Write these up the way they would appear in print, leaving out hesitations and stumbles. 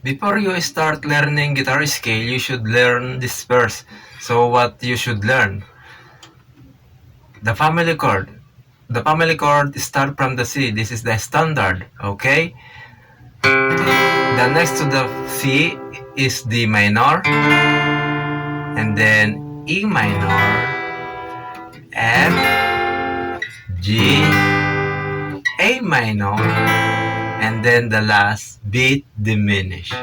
Before you start learning guitar scale, you should learn this first. So what you should learn? The family chord. The family chord start from the C. This is the standard, okay? The next to the C is D minor, and then E minor, F, G, A minor, and then the last beat diminished.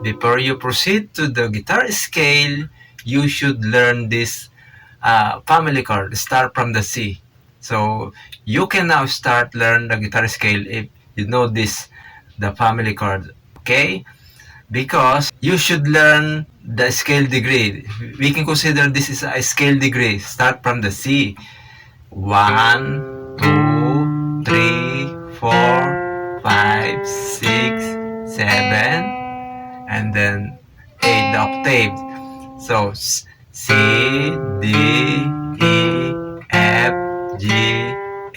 Before you proceed to the guitar scale, you should learn this family chord, start from the C. So you can now start learn the guitar scale if you know this, the family chord, okay? Because you should learn the scale degree. We can consider this is a scale degree. Start from the C. 1, 2, 3, 4, 5, 6, 7, and then 8, the octave. So C, D, E, F, G,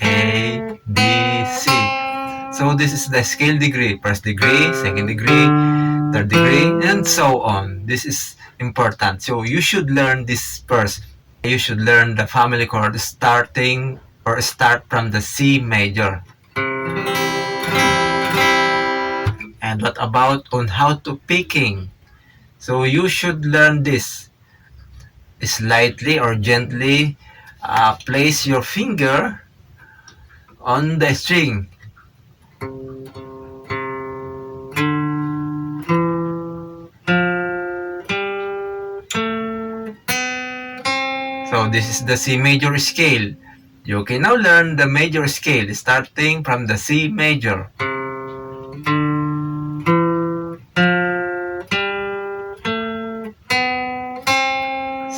A, B, C. So this is the scale degree. First degree, second degree, third degree, and so on. This is important. So you should learn this first. You should learn the family chord starting or start from the C major. And what about on how to picking? So you should learn this. Slightly or gently place your finger on the string. So this is the C major scale. You can now learn the major scale starting from the C major.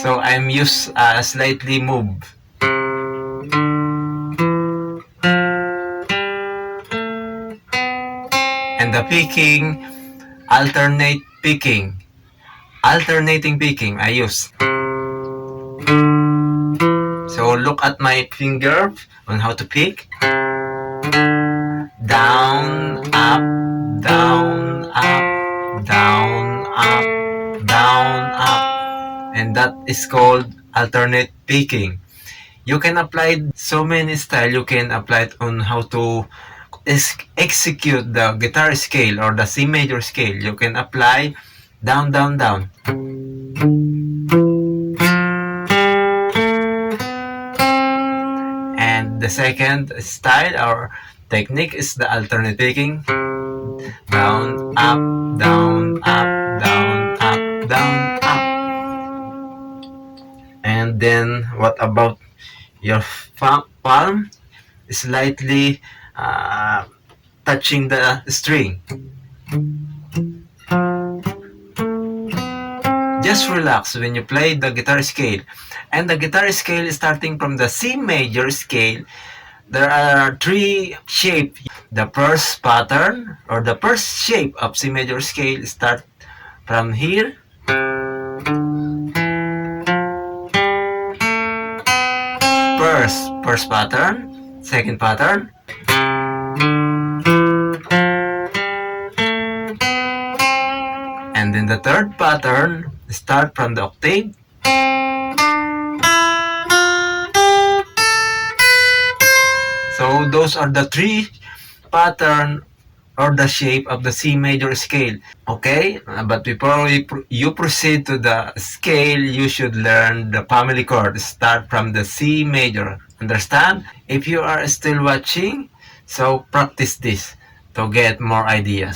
So I'm use a slightly move. And the picking, alternate picking. Alternating picking I use. So look at my finger on how to pick. Down, up, down, up, down, up, down, up. And that is called alternate picking. You can apply so many styles. You can apply it on how to execute the guitar scale or the C major scale. You can apply down, down, down. And the second style or technique is the alternate picking. Down, up, down, up, down, up, down, up. And then what about your palm? Slightly touching the string. Just relax when you play the guitar scale. And the guitar scale is starting from the C major scale. There are three shapes. The first pattern or the first shape of C major scale start from here. First pattern, second pattern, and then the third pattern start from the octave. So those are the three pattern or the shape of the C major scale. Okay, but before you proceed to the scale, you should learn the family chord. Start from the C major. Understand? If you are still watching, so practice this to get more ideas.